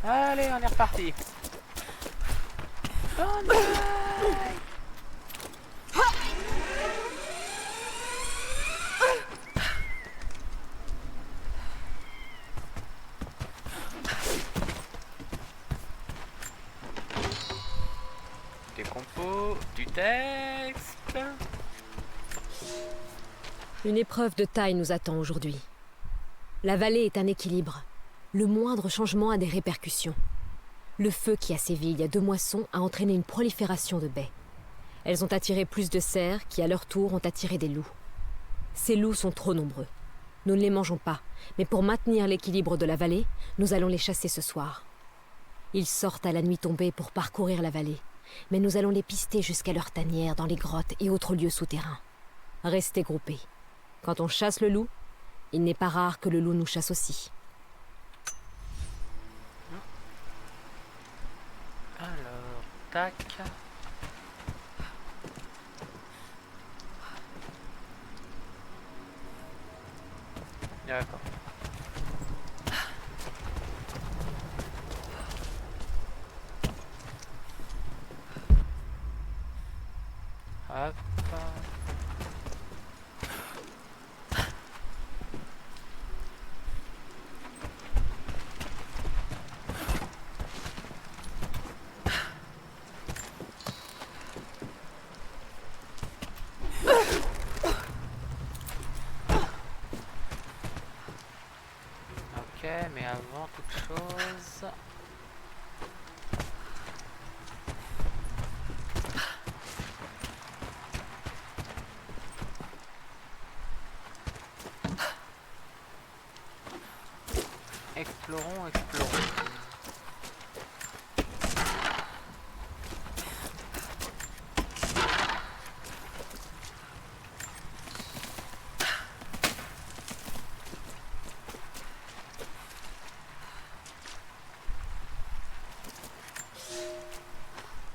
Allez, on est reparti. Bonne des compos, du texte. Une épreuve de taille nous attend aujourd'hui. La vallée est un équilibre. Le moindre changement a des répercussions. Le feu qui a sévi il y a 2 moissons a entraîné une prolifération de baies. Elles ont attiré plus de cerfs qui, à leur tour, ont attiré des loups. Ces loups sont trop nombreux. Nous ne les mangeons pas, mais pour maintenir l'équilibre de la vallée, nous allons les chasser ce soir. Ils sortent à la nuit tombée pour parcourir la vallée, mais nous allons les pister jusqu'à leur tanière dans les grottes et autres lieux souterrains. Restez groupés. Quand on chasse le loup, il n'est pas rare que le loup nous chasse aussi. Alors, tac. D'accord. Hop. Ok, mais avant toute chose... Explorons, explorons.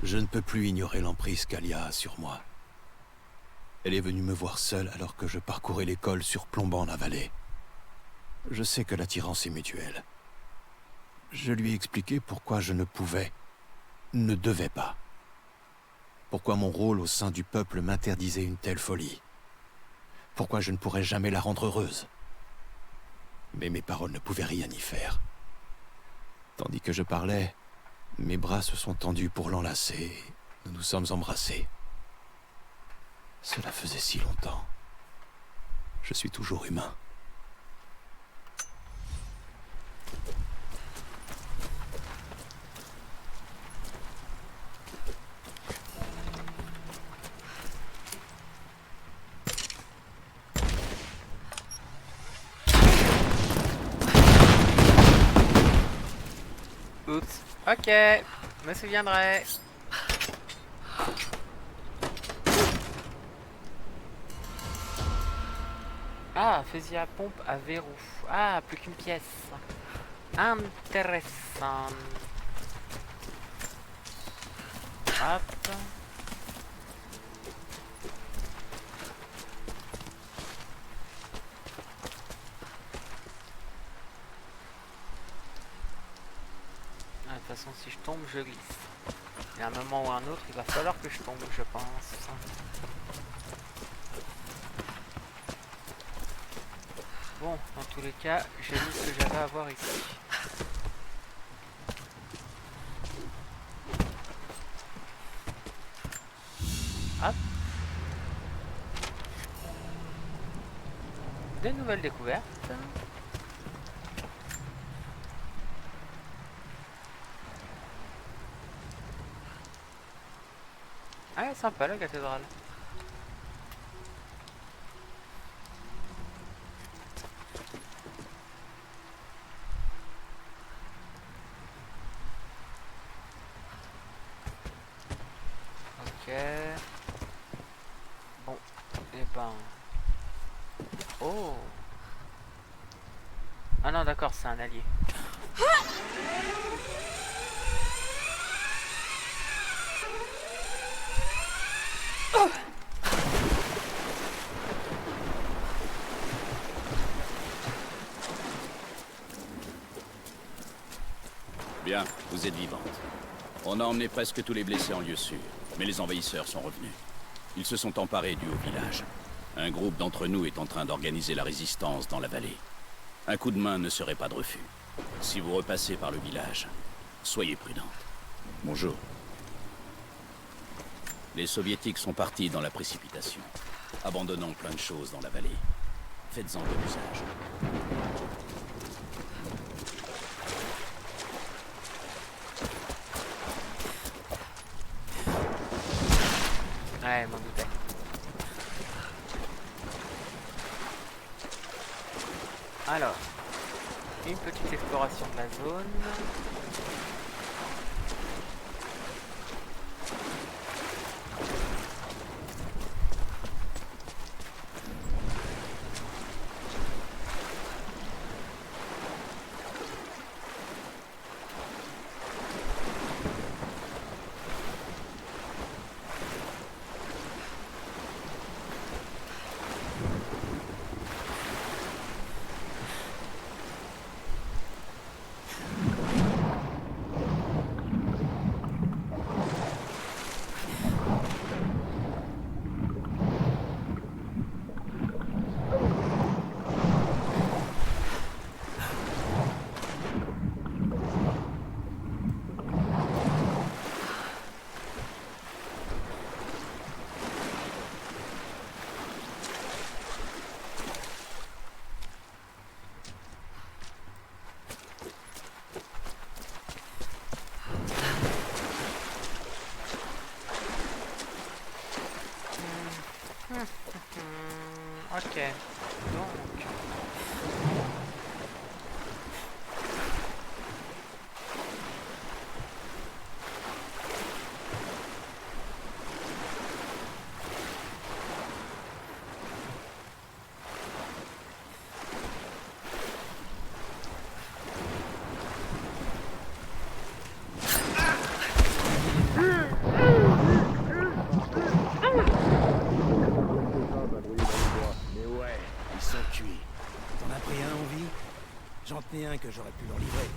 Je ne peux plus ignorer l'emprise qu'Alia a sur moi. Elle est venue me voir seule alors que je parcourais l'école surplombant la vallée. Je sais que l'attirance est mutuelle. Je lui ai expliqué pourquoi je ne pouvais, ne devais pas. Pourquoi mon rôle au sein du peuple m'interdisait une telle folie. Pourquoi je ne pourrais jamais la rendre heureuse. Mais mes paroles ne pouvaient rien y faire. Tandis que je parlais, mes bras se sont tendus pour l'enlacer et nous nous sommes embrassés. Cela faisait si longtemps. Je suis toujours humain. Oups. Ok, me souviendrai. Ah, fusil à pompe à verrou. Ah, plus qu'une pièce. Intéressant. Hop. Ah, de toute façon, si je tombe, je glisse. Il y a un moment ou un autre, il va falloir que je tombe, je pense. Bon, dans tous les cas, j'ai vu ce que j'avais à voir ici. Hop. De nouvelles découvertes. Ah, sympa la cathédrale. Ok. Bon, et ben... Oh. Ah non, d'accord, c'est un allié. Bien, vous êtes vivante. On a emmené presque tous les blessés en lieu sûr, mais les envahisseurs sont revenus. Ils se sont emparés du haut village. Un groupe d'entre nous est en train d'organiser la résistance dans la vallée. Un coup de main ne serait pas de refus. Si vous repassez par le village, soyez prudente. Bonjour. Les soviétiques sont partis dans la précipitation, abandonnant plein de choses dans la vallée. Faites-en bon usage. Ouais, je m'en doutais. Alors, une petite exploration de la zone. Ok, donc... J'en tenais un que j'aurais pu leur livrer,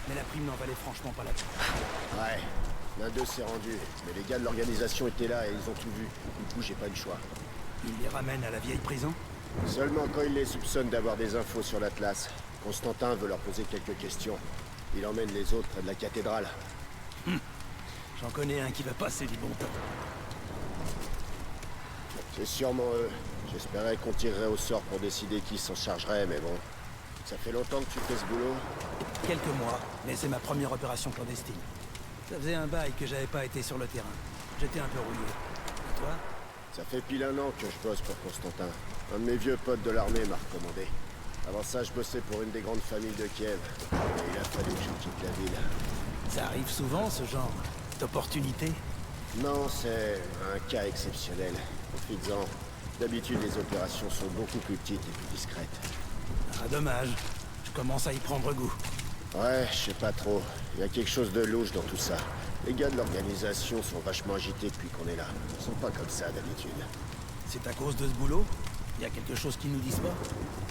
mais la prime n'en valait franchement pas la peine. Ouais, l'un d'eux s'est rendu, mais les gars de l'organisation étaient là et ils ont tout vu. Du coup, j'ai pas eu le choix. Ils les ramènent à la vieille prison? Seulement quand ils les soupçonnent d'avoir des infos sur l'Atlas. Constantin veut leur poser quelques questions. Il emmène les autres près de la cathédrale. J'en connais un qui va passer du bon temps. C'est sûrement eux. J'espérais qu'on tirerait au sort pour décider qui s'en chargerait, mais bon. Ça fait longtemps que tu fais ce boulot? Quelques mois, mais c'est ma première opération clandestine. Ça faisait un bail que j'avais pas été sur le terrain. J'étais un peu rouillé. Et toi? Ça fait pile un an que je bosse pour Constantin. Un de mes vieux potes de l'armée m'a recommandé. Avant ça, je bossais pour une des grandes familles de Kiev. Et il a fallu que je quitte la ville. Ça arrive souvent, ce genre d'opportunité? Non, c'est un cas exceptionnel. Profites-en. D'habitude, les opérations sont beaucoup plus petites et plus discrètes. Ah, dommage. Je commence à y prendre goût. Ouais, je sais pas trop. Il y a quelque chose de louche dans tout ça. Les gars de l'organisation sont vachement agités depuis qu'on est là. Ils sont pas comme ça d'habitude. C'est à cause de ce boulot? Il y a quelque chose qu'ils nous disent pas?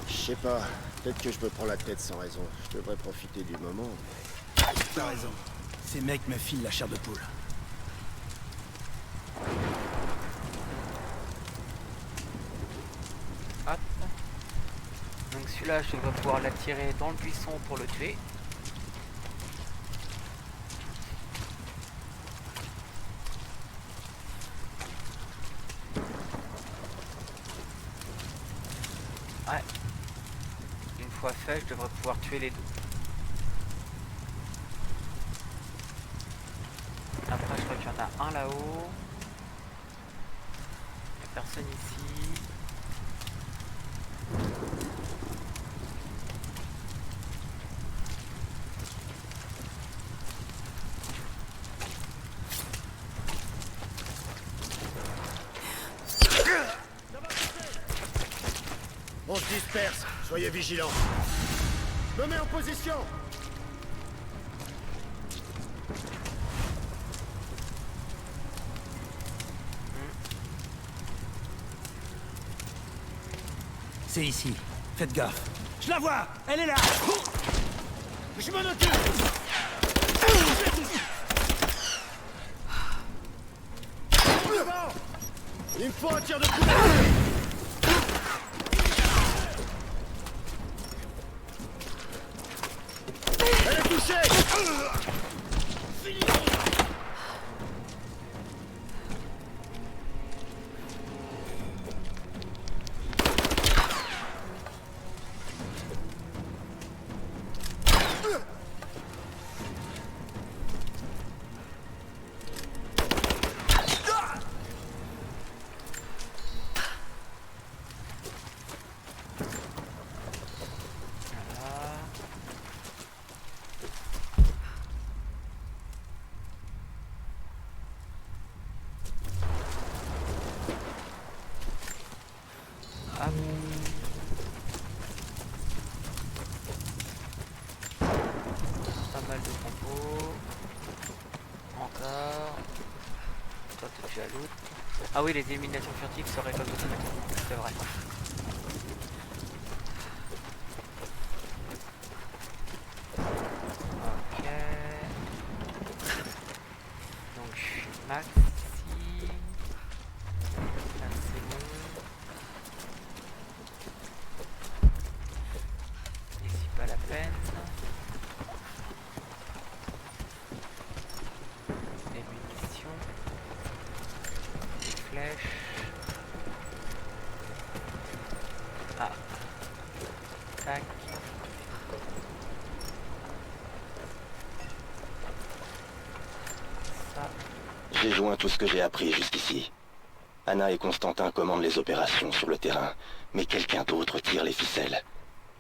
Je sais pas. Peut-être que je me prends la tête sans raison. Je devrais profiter du moment. T'as raison. Ces mecs me filent la chair de poule. Hop. Donc celui-là, je vais pouvoir l'attirer dans le buisson pour le tuer. Ouais. Une fois fait, je devrais pouvoir tuer les deux. Après, je crois qu'il y en a un là-haut. Il n'y a personne ici. On se disperse. Soyez vigilants. Je me mets en position. C'est ici. Faites gaffe. Je la vois! Elle est là! Je m'en occupe. Il me faut un tir de coups. Elle est touchée. Pas mal de compos. Encore. Toi, t'es déjà loot. Ah oui, les éliminations furtives seraient comme automatiquement. C'est vrai. Ok. Donc je suis max ici. Là c'est bon. Ici pas la peine. Les munitions. Les flèches. Ah. Tac. Ça. J'ai joint tout ce que j'ai appris jusqu'ici. Anna et Constantin commandent les opérations sur le terrain, mais quelqu'un d'autre tire les ficelles.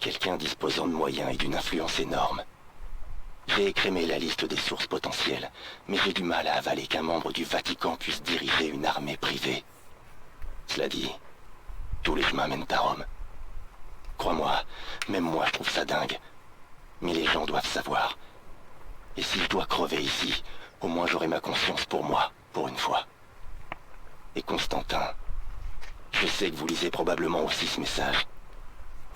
Quelqu'un disposant de moyens et d'une influence énorme. J'ai écrémé la liste des sources potentielles, mais j'ai du mal à avaler qu'un membre du Vatican puisse diriger une armée privée. Cela dit, tous les chemins mènent à Rome. Crois-moi, même moi je trouve ça dingue. Mais les gens doivent savoir. Et si je dois crever ici, au moins j'aurai ma conscience pour moi, pour une fois. Et Constantin, je sais que vous lisez probablement aussi ce message.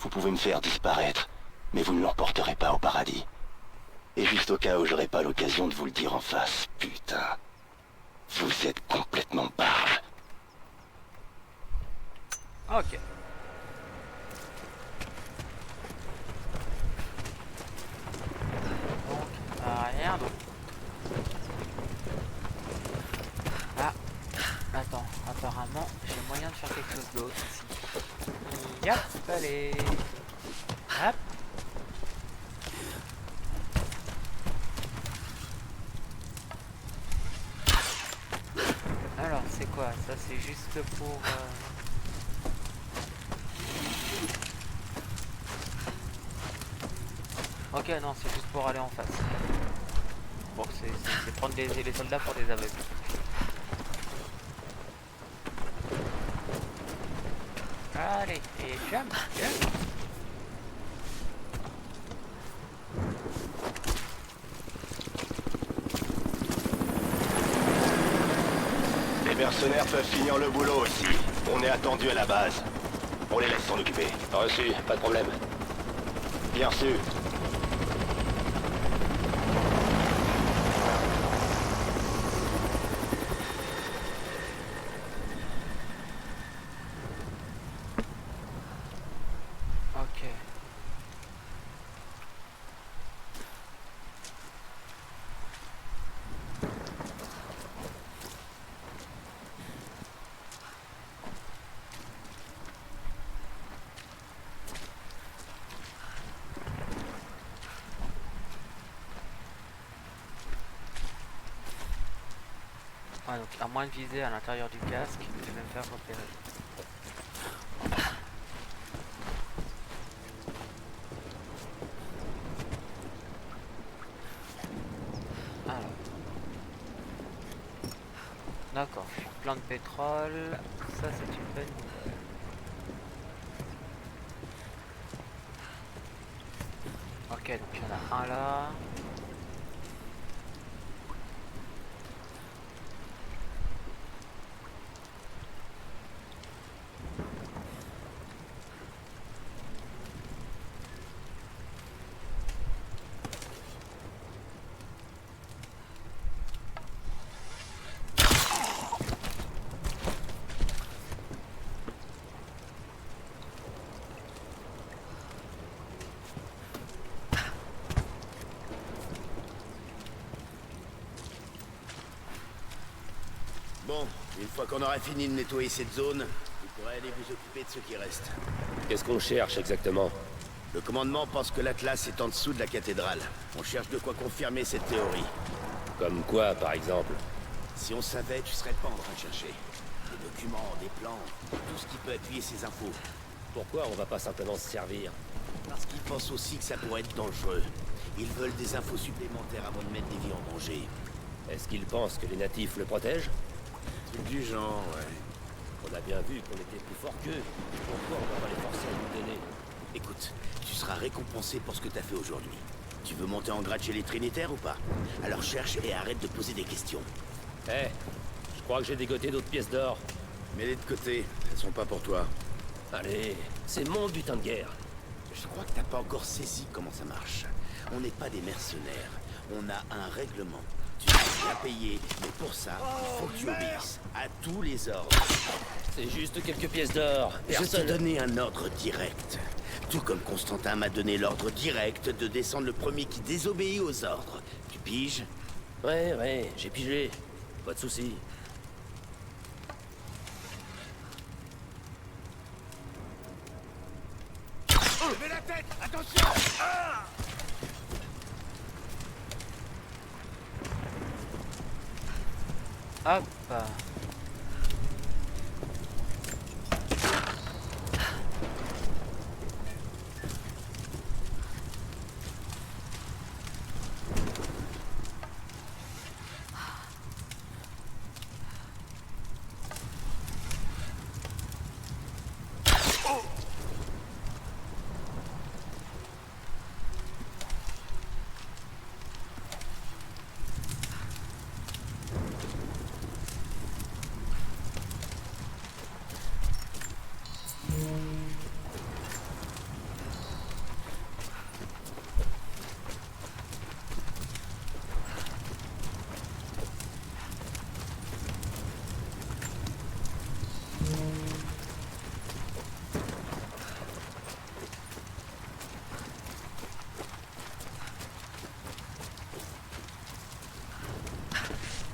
Vous pouvez me faire disparaître, mais vous ne l'emporterez pas au paradis. Et juste au cas où j'aurai pas l'occasion de vous le dire en face, putain, vous êtes complètement barge. Ok. Donc, rien d'autre. Ah, attends, apparemment, j'ai moyen de faire quelque chose d'autre ici. Yep, allez. Hop. Alors, c'est quoi? Ça, c'est juste pour... Ok, non, c'est juste pour aller en face. Bon, c'est prendre les soldats pour des aveugles. Allez, et jump, jump. Les mercenaires peuvent finir le boulot aussi. On est attendu à la base. On les laisse s'en occuper. Reçu, pas de problème. Bien reçu. Ok. Ouais, donc à moins de viser à l'intérieur du casque, je vais me faire repérer. Alors. D'accord, je suis plein de pétrole. Ça, c'est une bonne nouvelle. Ok, donc il y en a un là. Bon, une fois qu'on aura fini de nettoyer cette zone, vous pourrez aller vous occuper de ce qui reste. Qu'est-ce qu'on cherche exactement? Le commandement pense que l'Atlas est en dessous de la cathédrale. On cherche de quoi confirmer cette théorie. Comme quoi, par exemple? Si on savait, tu serais pas en train de chercher. Des documents, des plans, tout ce qui peut appuyer ces infos. Pourquoi on va pas simplement se servir? Parce qu'ils pensent aussi que ça pourrait être dangereux. Ils veulent des infos supplémentaires avant de mettre des vies en danger. Est-ce qu'ils pensent que les natifs le protègent? Truc du genre, ouais. On a bien vu qu'on était plus fort qu'eux. Pourquoi on va pas les forcer à nous donner? Écoute, tu seras récompensé pour ce que t'as fait aujourd'hui. Tu veux monter en grade chez les Trinitaires ou pas? Alors cherche et arrête de poser des questions. Eh, je crois que j'ai dégoté d'autres pièces d'or. Mets-les de côté, elles sont pas pour toi. Allez, c'est mon butin de guerre. Je crois que t'as pas encore saisi comment ça marche. On n'est pas des mercenaires. On a un règlement. Tu dois bien payer, mais pour ça, il faut que tu obéisses à tous les ordres. C'est juste quelques pièces d'or. Je t'ai Personne... donné un ordre direct. Tout comme Constantin m'a donné l'ordre direct de descendre le premier qui désobéit aux ordres. Tu piges? Ouais, j'ai pigé. Pas de soucis. Levez la tête! Attention! Hop.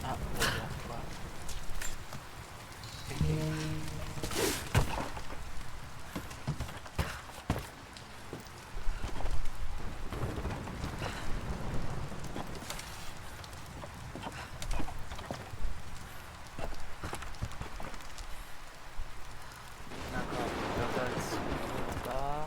Ah, bon, quoi. D'accord, là-bas, ici, là-bas.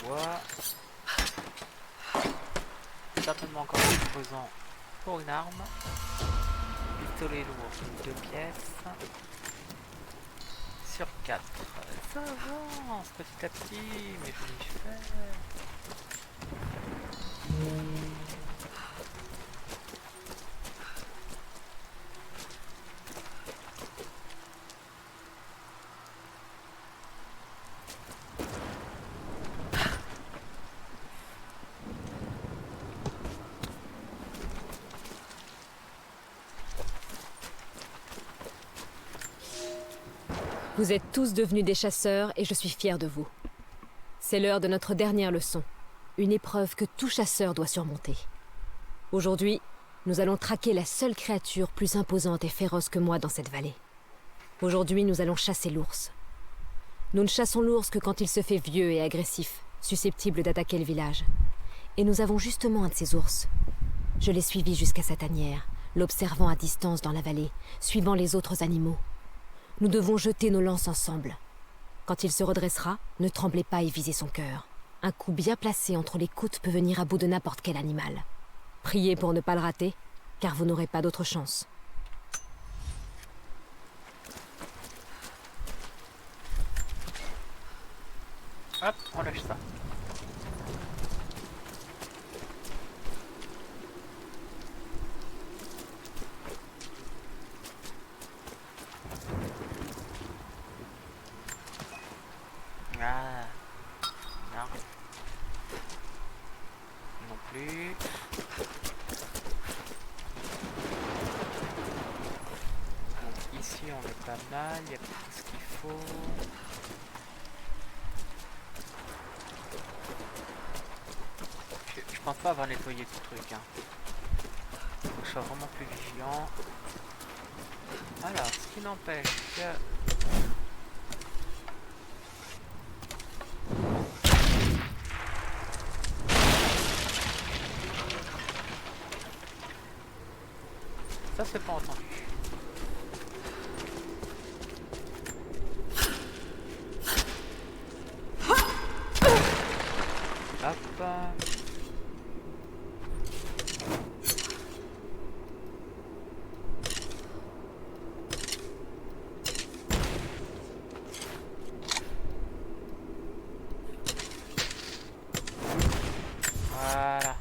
Bois. Certainement encore composant pour une arme. Pistolet lourd, 2 pièces. Sur 4. Ça avance petit à petit, mais je m'y fais. Vous êtes tous devenus des chasseurs et je suis fier de vous. C'est l'heure de notre dernière leçon. Une épreuve que tout chasseur doit surmonter. Aujourd'hui, nous allons traquer la seule créature plus imposante et féroce que moi dans cette vallée. Aujourd'hui, nous allons chasser l'ours. Nous ne chassons l'ours que quand il se fait vieux et agressif, susceptible d'attaquer le village. Et nous avons justement un de ces ours. Je l'ai suivi jusqu'à sa tanière, l'observant à distance dans la vallée, suivant les autres animaux. Nous devons jeter nos lances ensemble. Quand il se redressera, ne tremblez pas et visez son cœur. Un coup bien placé entre les côtes peut venir à bout de n'importe quel animal. Priez pour ne pas le rater, car vous n'aurez pas d'autre chance. Hop, on lâche ça. Ah, non. Non plus. Donc ici on est pas mal, il y a tout ce qu'il faut. Je pense pas avoir nettoyé tout le truc. Hein. Faut que je sois vraiment plus vigilant. Alors, ce qui n'empêche que... Ça c'est pas entendu. Hop. Voilà.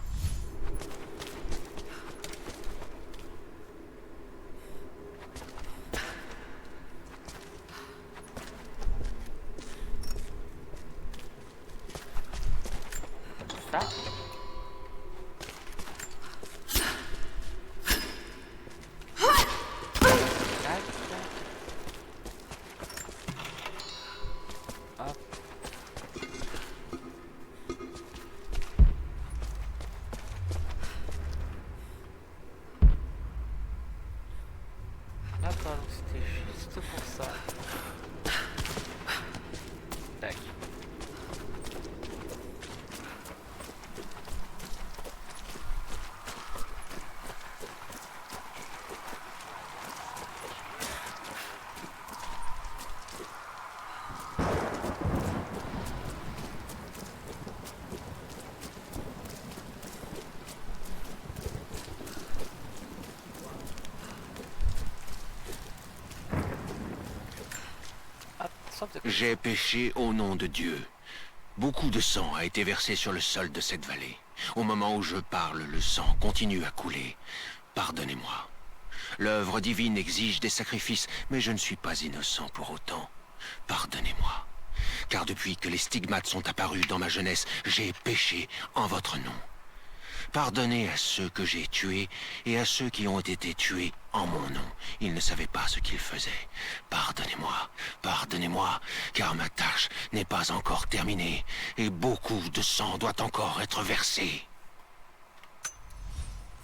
Ça. Tac. Hop. D'accord, donc c'était juste pour ça. Tac. Hop, sauf de... J'ai péché au nom de Dieu. Beaucoup de sang a été versé sur le sol de cette vallée. Au moment où je parle, le sang continue à couler. Pardonnez-moi. L'œuvre divine exige des sacrifices, mais je ne suis pas innocent pour autant. Pardonnez-moi. Car depuis que les stigmates sont apparus dans ma jeunesse, j'ai péché en votre nom. Pardonnez à ceux que j'ai tués et à ceux qui ont été tués en mon nom. Ils ne savaient pas ce qu'ils faisaient. Pardonnez-moi, pardonnez-moi, car ma tâche n'est pas encore terminée et beaucoup de sang doit encore être versé.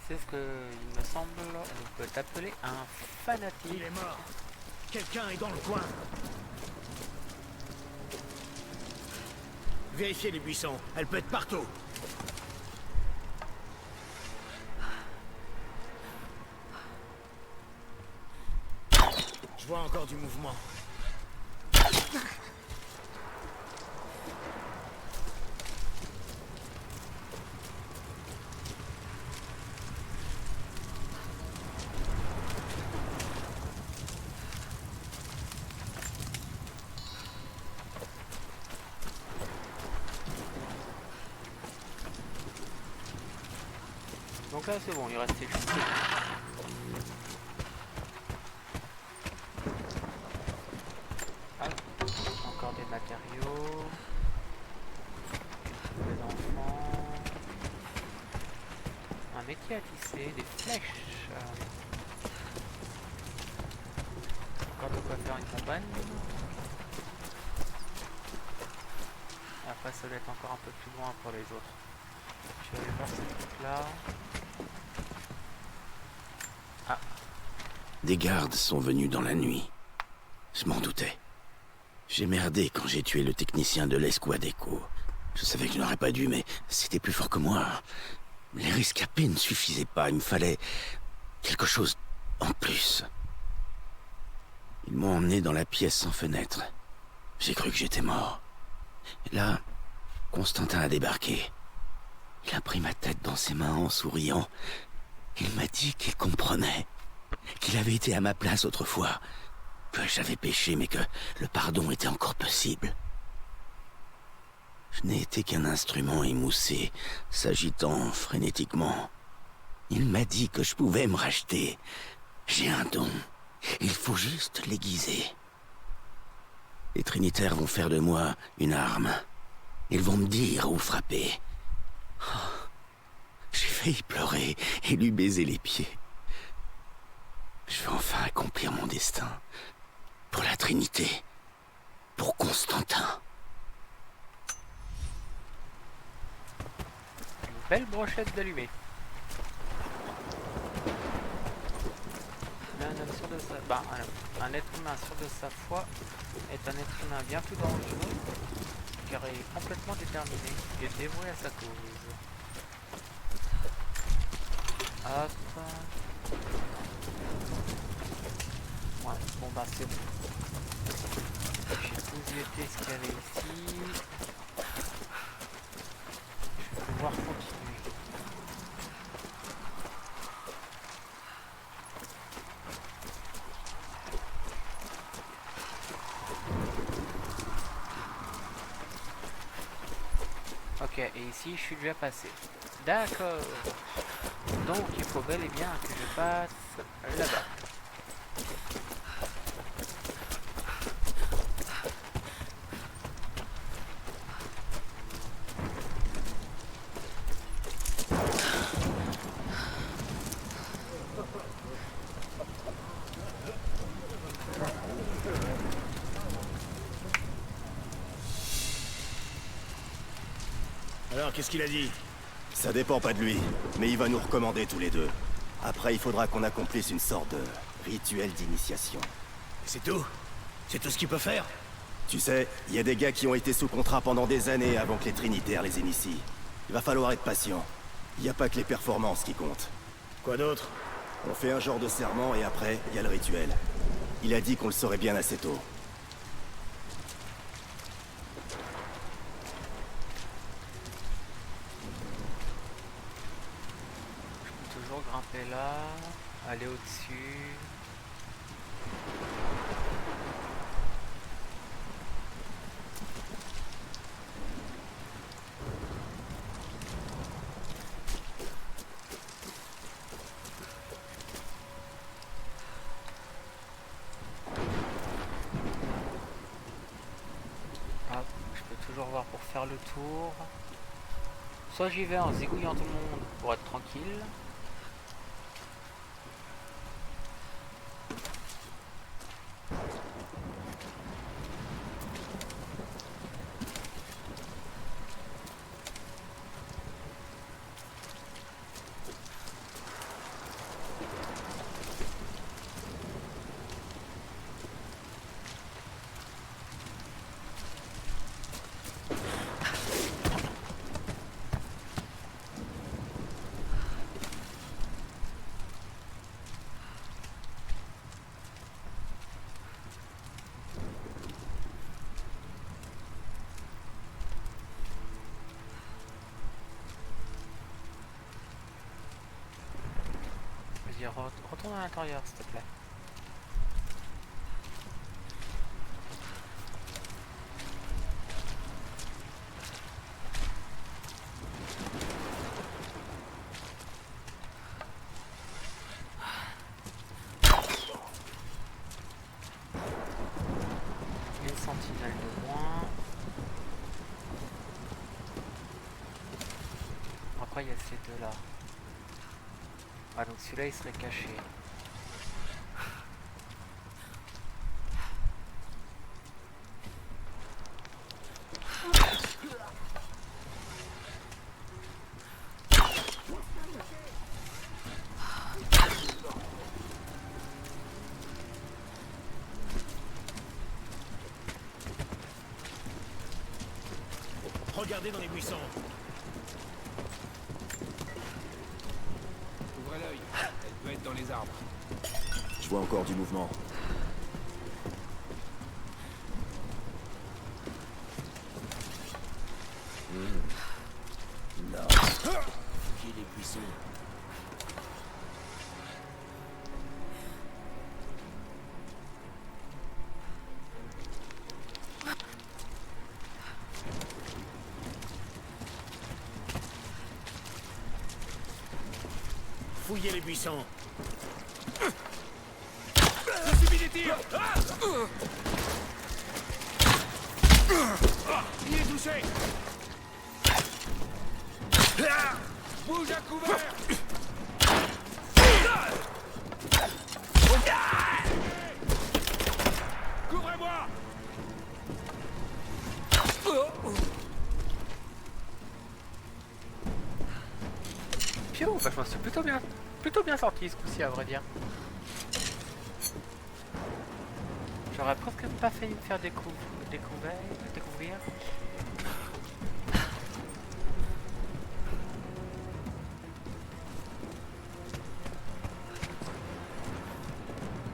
C'est ce que il me semble, on peut t'appeler un fanatique. Il est mort. Quelqu'un est dans le coin. Vérifiez les buissons. Elle peut être partout. Je vois encore du mouvement. Donc là c'est bon, il restait juste... Ah, encore des matériaux. Des enfants. Un métier à tisser, des flèches. Encore de quoi faire une campagne. Après ça doit être encore un peu plus loin pour les autres. Je vais aller voir ce truc là. Ah. Des gardes sont venus dans la nuit. Je m'en doutais. J'ai merdé quand j'ai tué le technicien de l'Esquadeco. Je savais que je n'aurais pas dû, mais c'était plus fort que moi. Les rescapés ne suffisaient pas, il me fallait quelque chose en plus. Ils m'ont emmené dans la pièce sans fenêtre. J'ai cru que j'étais mort. Et là, Constantin a débarqué. Il a pris ma tête dans ses mains en souriant. Il m'a dit qu'il comprenait, qu'il avait été à ma place autrefois, que j'avais péché mais que le pardon était encore possible. Je n'ai été qu'un instrument émoussé, s'agitant frénétiquement. Il m'a dit que je pouvais me racheter. J'ai un don. Il faut juste l'aiguiser. Les Trinitaires vont faire de moi une arme. Ils vont me dire où frapper. Oh, j'ai failli pleurer et lui baiser les pieds. Je vais enfin accomplir mon destin. Pour la Trinité. Pour Constantin. Une belle brochette d'allumés. Mais un homme sûr de sa... Bah, un être humain sûr de sa foi est un être humain bien plus dangereux, car il est complètement déterminé et dévoué à sa cause. Hop. Ouais, bon bah c'est bon. J'ai posé ce qu'il y avait ici. Je vais pouvoir continuer. Ok, et ici je suis déjà passé. D'accord. Donc il faut bel et bien que je passe là-bas. Alors, qu'est-ce qu'il a dit? Ça dépend pas de lui, mais il va nous recommander tous les deux. Après, il faudra qu'on accomplisse une sorte de rituel d'initiation. C'est tout? C'est tout ce qu'il peut faire? Tu sais, il y a des gars qui ont été sous contrat pendant des années avant que les Trinitaires les initient. Il va falloir être patient. Il n'y a pas que les performances qui comptent. Quoi d'autre? On fait un genre de serment et après, il y a le rituel. Il a dit qu'on le saurait bien assez tôt. Toujours grimper là, aller au-dessus. Ah, je peux toujours voir pour faire le tour. Soit j'y vais en zigouillant tout le monde pour être tranquille. Vas-y, retourne à l'intérieur, s'il te plaît. Une sentinelle de moins. Après, il y a ces deux-là. Ah, donc celui-là il serait caché. Regardez dans les buissons. Ouvrez l'œil, elle peut être dans les arbres. Je vois encore du mouvement. Non. Fouiller les buissons. fouiller les buissons. J'ai subi des tirs. Il est touché. Bouge à couvert. Couvrez-moi. Pio, bah, je m'en suis plutôt bien sorti ce coup-ci, à vrai dire. J'aurais presque pas failli me faire découvrir.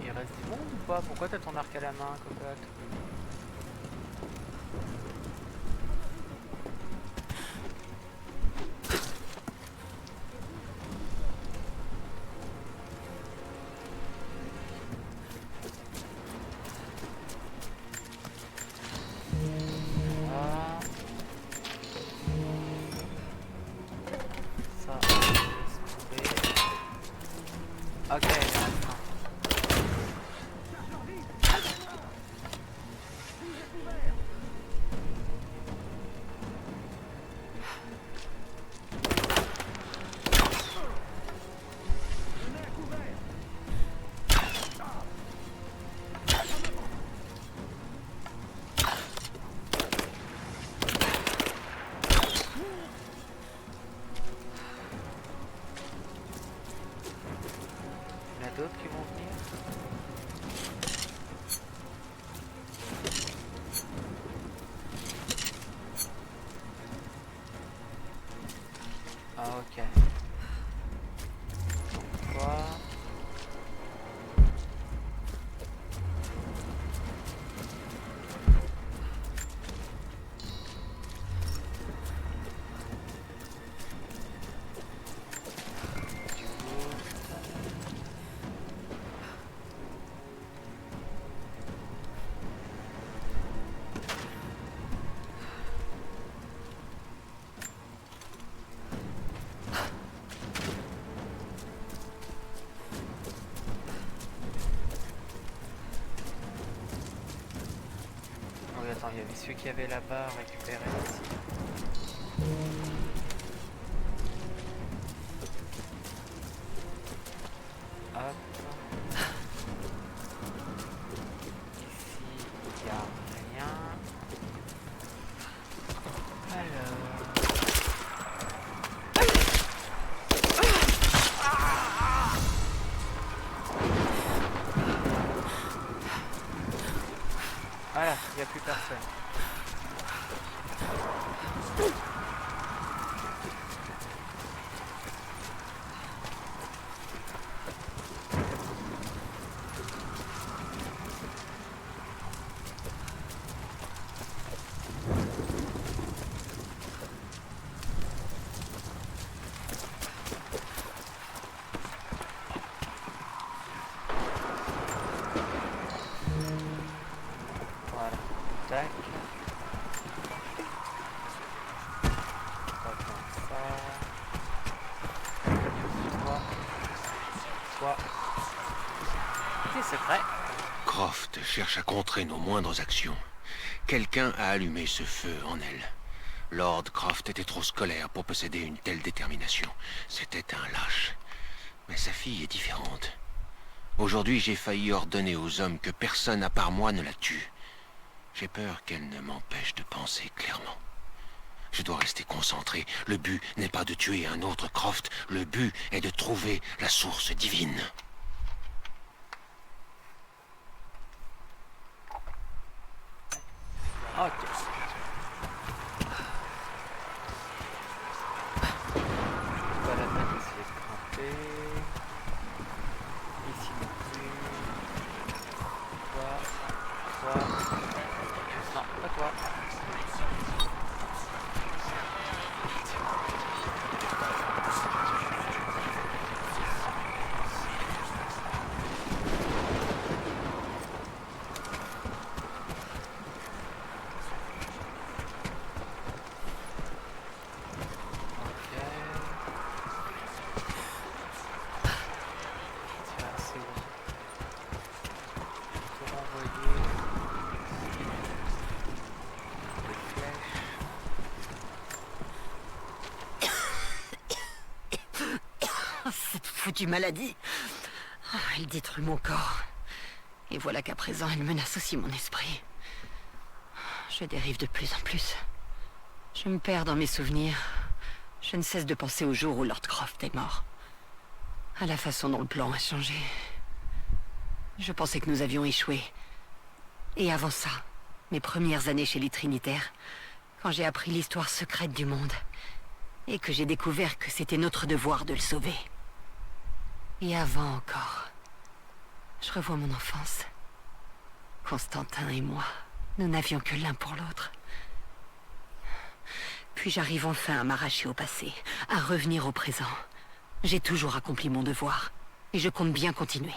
Il reste du monde ou pas? Pourquoi t'as ton arc à la main, cocotte? Ok, il y en a d'autres qui vont venir. Ah, ok. Donc, quoi? Oui, attends, il y avait celui qui avait là-bas récupéré aussi. Hop. Ici, il n'y a rien. Alors... Voilà, il n'y a plus personne. Voilà, tac. Pas comme ça. Toi. Des secrets. Croft cherche à contrer nos moindres actions. Quelqu'un a allumé ce feu en elle. Lord Croft était trop scolaire pour posséder une telle détermination. C'était un lâche. Mais sa fille est différente. Aujourd'hui, j'ai failli ordonner aux hommes que personne à part moi ne la tue. J'ai peur qu'elle ne m'empêche de penser clairement. Je dois rester concentré. Le but n'est pas de tuer un autre Croft. Le but est de trouver la source divine. Ok. Pas la peine d'essayer de grimper. Ici non plus. Toi. Non, pas toi. Ok. foutue maladie. Oh, elle détruit mon corps. Et voilà qu'à présent, elle menace aussi mon esprit. Je dérive de plus en plus. Je me perds dans mes souvenirs. Je ne cesse de penser au jour où Lord Croft est mort. À la façon dont le plan a changé. Je pensais que nous avions échoué. Et avant ça, mes premières années chez les Trinitaires, quand j'ai appris l'histoire secrète du monde, et que j'ai découvert que c'était notre devoir de le sauver. Et avant encore, je revois mon enfance. Constantin et moi, nous n'avions que l'un pour l'autre. Puis j'arrive enfin à m'arracher au passé, à revenir au présent. J'ai toujours accompli mon devoir, et je compte bien continuer.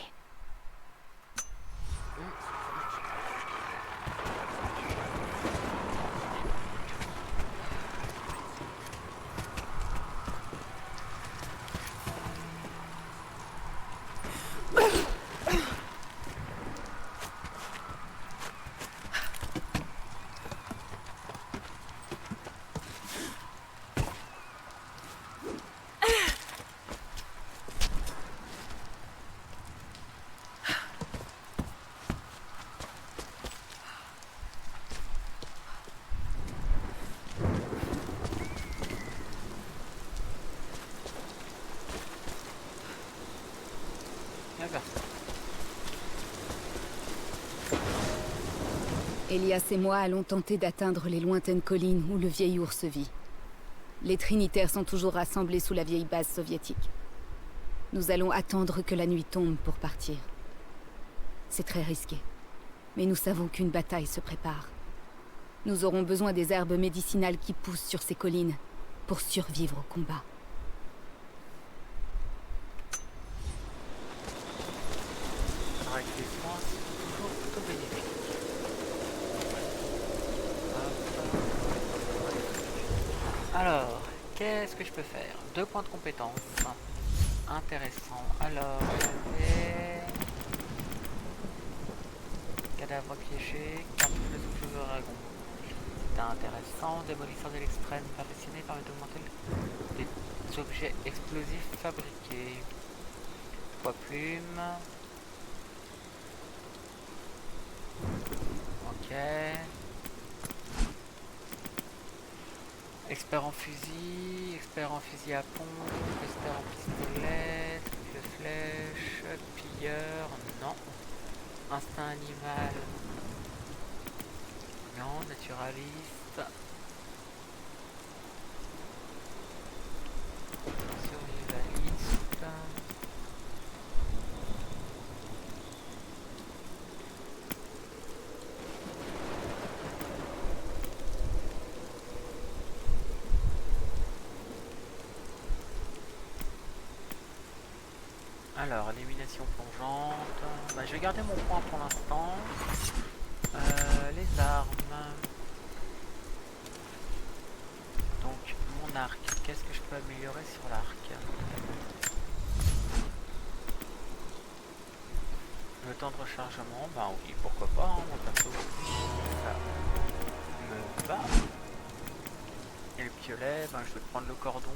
Elias et moi allons tenter d'atteindre les lointaines collines où le vieil ours vit. Les Trinitaires sont toujours rassemblés sous la vieille base soviétique. Nous allons attendre que la nuit tombe pour partir. C'est très risqué, mais nous savons qu'une bataille se prépare. Nous aurons besoin des herbes médicinales qui poussent sur ces collines pour survivre au combat. Avec les soins, c'est toujours plutôt bénéfique. Alors, qu'est-ce que je peux faire? 2 points de compétence. Intéressant. Alors, j'avais... Cadavre piégé, cartouche de souffle dragon. C'était intéressant. Démolisseur de l'extrême perfectionné permet d'augmenter des objets explosifs fabriqués. Poids plume. Ok. Expert en fusil à pompe, expert en pistolet, de flèche, pilleur, non. Instinct animal, non. Naturaliste. Survivaliste. Alors, élimination plongeante. Bah, je vais garder mon point pour l'instant. Les armes. Donc, mon arc. Qu'est-ce que je peux améliorer sur l'arc? Le temps de rechargement. Bah oui, pourquoi pas, hein, mon perso. Ça me va. Et le piolet, bah, je vais prendre le cordon.